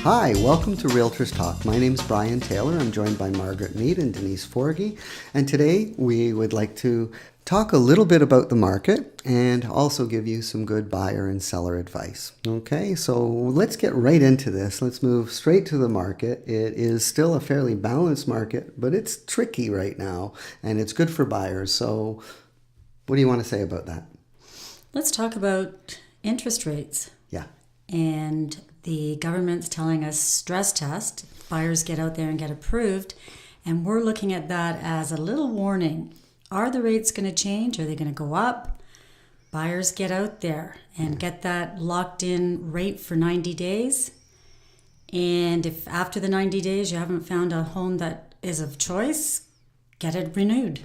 Hi, welcome to Realtors Talk. My name's Brian Taylor. I'm joined by Margaret Mead and Denise Forgy. And today we would like to talk a little bit about the market and also give you some good buyer and seller advice. Okay, so let's get right into this. Let's move straight to the market. It is still a fairly balanced market, but it's tricky right now and it's good for buyers. So what do you want to say about that? Let's talk about interest rates. Yeah. And the government's telling us stress test, buyers get out there and get approved. And we're looking at that as a little warning. Are the rates going to change? Are they going to go up? Buyers get out there and get that locked in rate for 90 days. And if after the 90 days you haven't found a home that is of choice, get it renewed.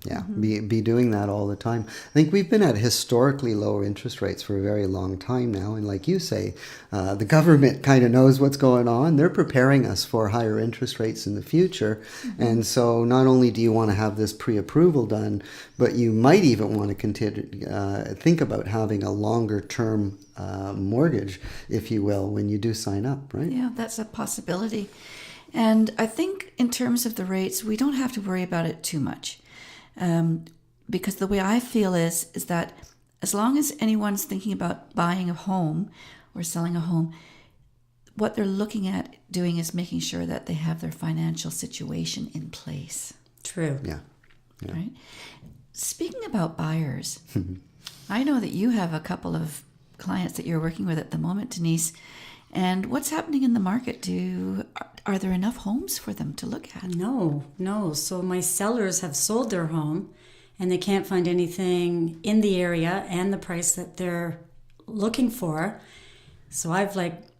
Yeah, be doing that all the time. I think we've been at historically low interest rates for a very long time now. And like you say, the government kind of knows what's going on. They're preparing us for higher interest rates in the future. Mm-hmm. And so not only do you want to have this pre-approval done, but you might even want to continue, think about having a longer term mortgage, if you will, when you do sign up, right? Yeah, that's a possibility. And I think in terms of the rates, we don't have to worry about it too much. Because the way I feel is that as long as anyone's thinking about buying a home or selling a home, what they're looking at doing is making sure that they have their financial situation in place. True. Yeah. Right? Speaking about buyers, I know that you have a couple of clients that you're working with at the moment, Denise. And what's happening in the market? Are there enough homes for them to look at? No. So my sellers have sold their home and they can't find anything in the area and the price that they're looking for. So I've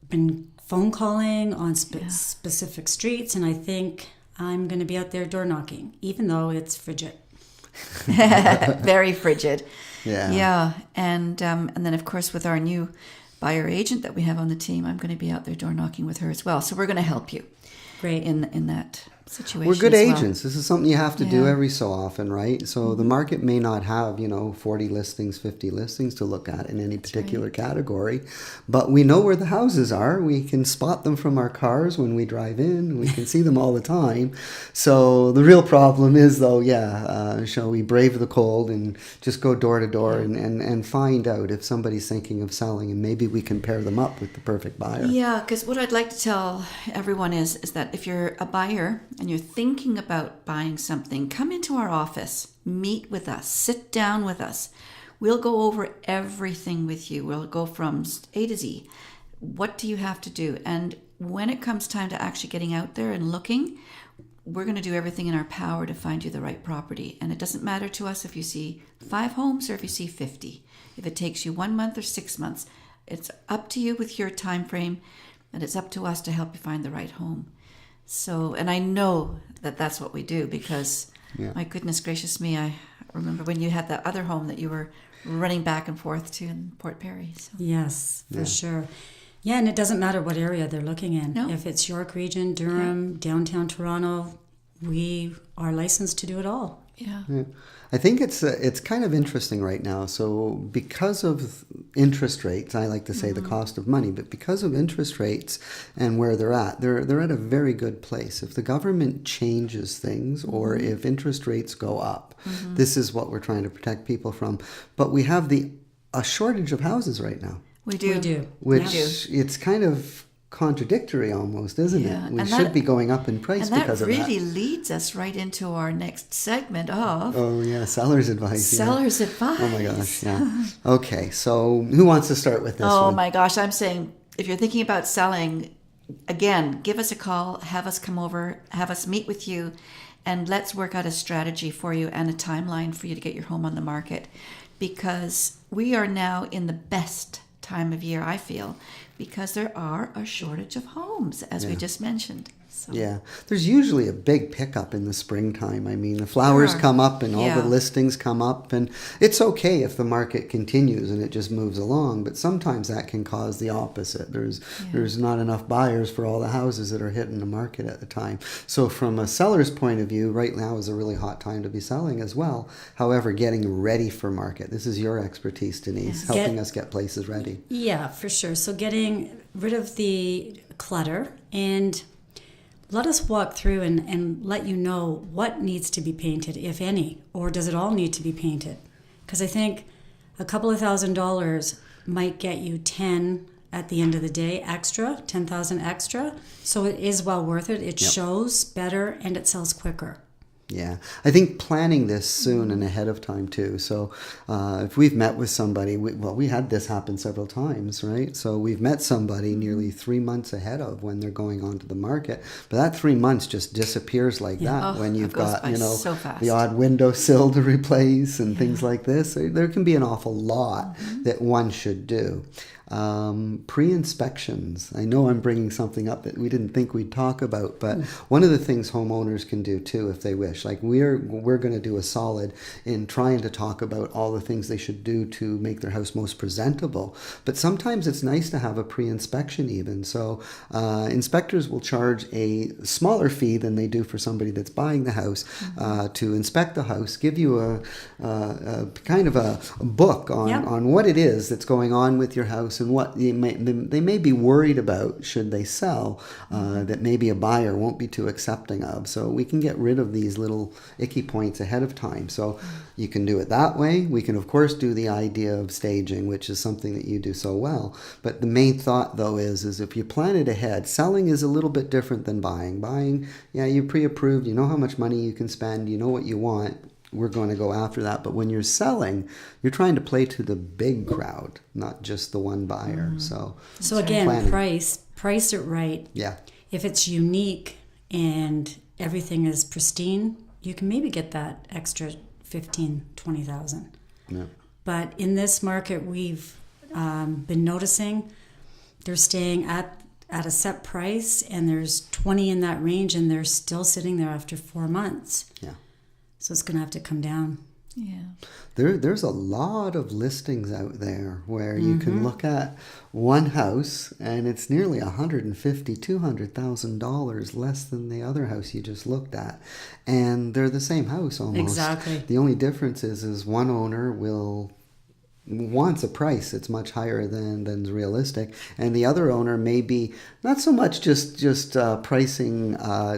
been phone calling on specific streets, and I think I'm going to be out there door knocking, even though it's frigid. Very frigid. Yeah. And then of course with our new buyer agent that we have on the team, I'm going to be out there door knocking with her as well. So we're going to help you. Great. In that situation. We're good as well. agents. This is something you have to do every so often, right? So the market may not have, 40 listings, 50 listings to look at in any particular category, but we know where the houses are. We can spot them from our cars when we drive in. We can see them all the time. So the real problem is, though, shall we brave the cold and just go door to door and find out if somebody's thinking of selling, and maybe we can pair them up with the perfect buyer. Yeah, because what I'd like to tell everyone is that if you're a buyer and you're thinking about buying something, come into our office, meet with us, sit down with us. We'll go over everything with you. We'll go from A to Z. What do you have to do? And when it comes time to actually getting out there and looking, we're going to do everything in our power to find you the right property. And it doesn't matter to us if you see 5 homes or if you see 50. If it takes you 1 month or 6 months, it's up to you with your time frame, and it's up to us to help you find the right home. So, and I know that that's what we do because, my goodness gracious me, I remember when you had that other home that you were running back and forth to in Port Perry. So. Yes, for sure. Yeah, and it doesn't matter what area they're looking in. No. If it's York Region, Durham, downtown Toronto, we are licensed to do it all. Yeah. I think it's kind of interesting right now. So because of interest rates, I like to say the cost of money, but because of interest rates and where they're at a very good place. If the government changes things or if interest rates go up, this is what we're trying to protect people from. But we have a shortage of houses right now. We do. Which it's kind of contradictory almost, isn't it? We should be going up in price because of that. And that really leads us right into our next segment of... Oh, yeah, seller's advice. Seller's advice. Oh, my gosh, yeah. Okay, so who wants to start with this one? Oh, my gosh, I'm saying if you're thinking about selling, again, give us a call, have us come over, have us meet with you, and let's work out a strategy for you and a timeline for you to get your home on the market. Because we are now in the best time of year, I feel, because there are a shortage of homes, as we just mentioned. So. Yeah, there's usually a big pickup in the springtime. I mean, the flowers come up and all the listings come up, and it's okay if the market continues and it just moves along, but sometimes that can cause the opposite. There's not enough buyers for all the houses that are hitting the market at the time. So from a seller's point of view, right now is a really hot time to be selling as well. However, getting ready for market. This is your expertise, Denise, helping us get places ready. Yeah, for sure. So getting rid of the clutter and let us walk through and let you know what needs to be painted, if any, or does it all need to be painted? Because I think a couple of $1,000s might get you 10 at the end of the day extra, 10,000 extra. So it is well worth it. It shows better and it sells quicker. Yeah, I think planning this soon and ahead of time too. So if we've met with somebody, we had this happen several times, right? So we've met somebody nearly 3 months ahead of when they're going onto the market. But that 3 months just disappears like that when you've got, so fast. the odd windowsill to replace and things like this. There can be an awful lot that one should do. Pre-inspections. I know I'm bringing something up that we didn't think we'd talk about, but one of the things homeowners can do too if they wish. Like we're going to do a solid in trying to talk about all the things they should do to make their house most presentable. But sometimes it's nice to have a pre-inspection even. So inspectors will charge a smaller fee than they do for somebody that's buying the house to inspect the house, give you a kind of a book on what it is that's going on with your house and what they may be worried about should they sell that maybe a buyer won't be too accepting of. So we can get rid of these little icky points ahead of time. So you can do it that way. We can, of course, do the idea of staging, which is something that you do so well. But the main thought, though, is if you plan it ahead, selling is a little bit different than buying. Buying, you're pre-approved. You know how much money you can spend. You know what you want. We're going to go after that. But when you're selling, you're trying to play to the big crowd, not just the one buyer. So again, planning. price it right. Yeah. If it's unique and everything is pristine, you can maybe get that extra 15, 20,000. Yeah. But in this market, we've been noticing they're staying at a set price, and there's 20 in that range, and they're still sitting there after 4 months. Yeah. So it's going to have to come down. Yeah. There's a lot of listings out there where you can look at one house and it's nearly $150,000, $200,000 less than the other house you just looked at, and they're the same house almost. Exactly. The only difference is one owner wants a price that's much higher than's realistic, and the other owner may be not so much just pricing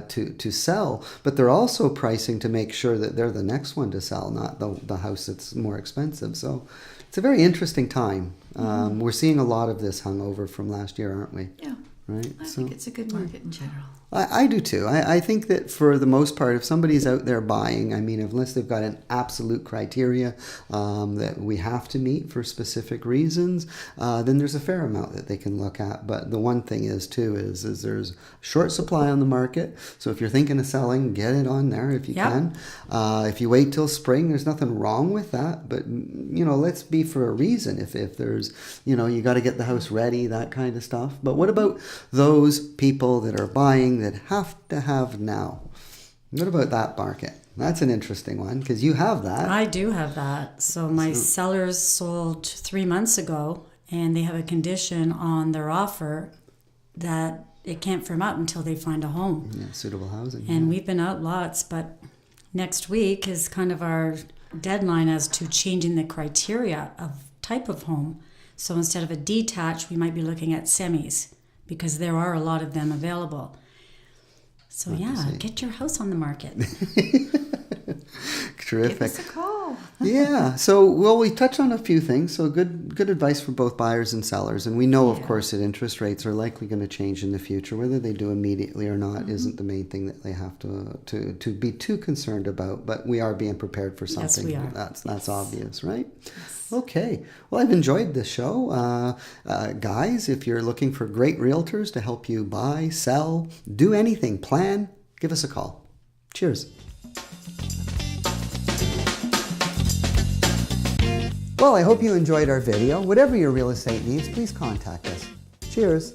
to sell, but they're also pricing to make sure that they're the next one to sell, not the house that's more expensive. So it's a very interesting time. We're seeing a lot of this hung over from last year, aren't we? Yeah. Right. I think it's a good market in general. I do too. I think that for the most part, if somebody's out there buying, I mean, unless they've got an absolute criteria that we have to meet for specific reasons, then there's a fair amount that they can look at. But the one thing is there's short supply on the market. So if you're thinking of selling, get it on there if you can. If you wait till spring, there's nothing wrong with that. But, let's be for a reason. If there's, you got to get the house ready, that kind of stuff. But what about those people that are buying that have to have now? What about that market? That's an interesting one because you have that. I do have that. So my sellers sold 3 months ago, and they have a condition on their offer that it can't firm up until they find a home. Yeah, suitable housing. And we've been out lots, but next week is kind of our deadline as to changing the criteria of type of home. So instead of a detached, we might be looking at semis, because there are a lot of them available. So get your house on the market. Terrific. Give us a call. Yeah. So, we touched on a few things. So good advice for both buyers and sellers. And we know, of course, that interest rates are likely going to change in the future. Whether they do immediately or not isn't the main thing that they have to be too concerned about. But we are being prepared for something. Yes, we are. That's obvious, right? Yes. Okay. Well, I've enjoyed this show. Guys, if you're looking for great realtors to help you buy, sell, do anything, plan, give us a call. Cheers. Well, I hope you enjoyed our video. Whatever your real estate needs, please contact us. Cheers.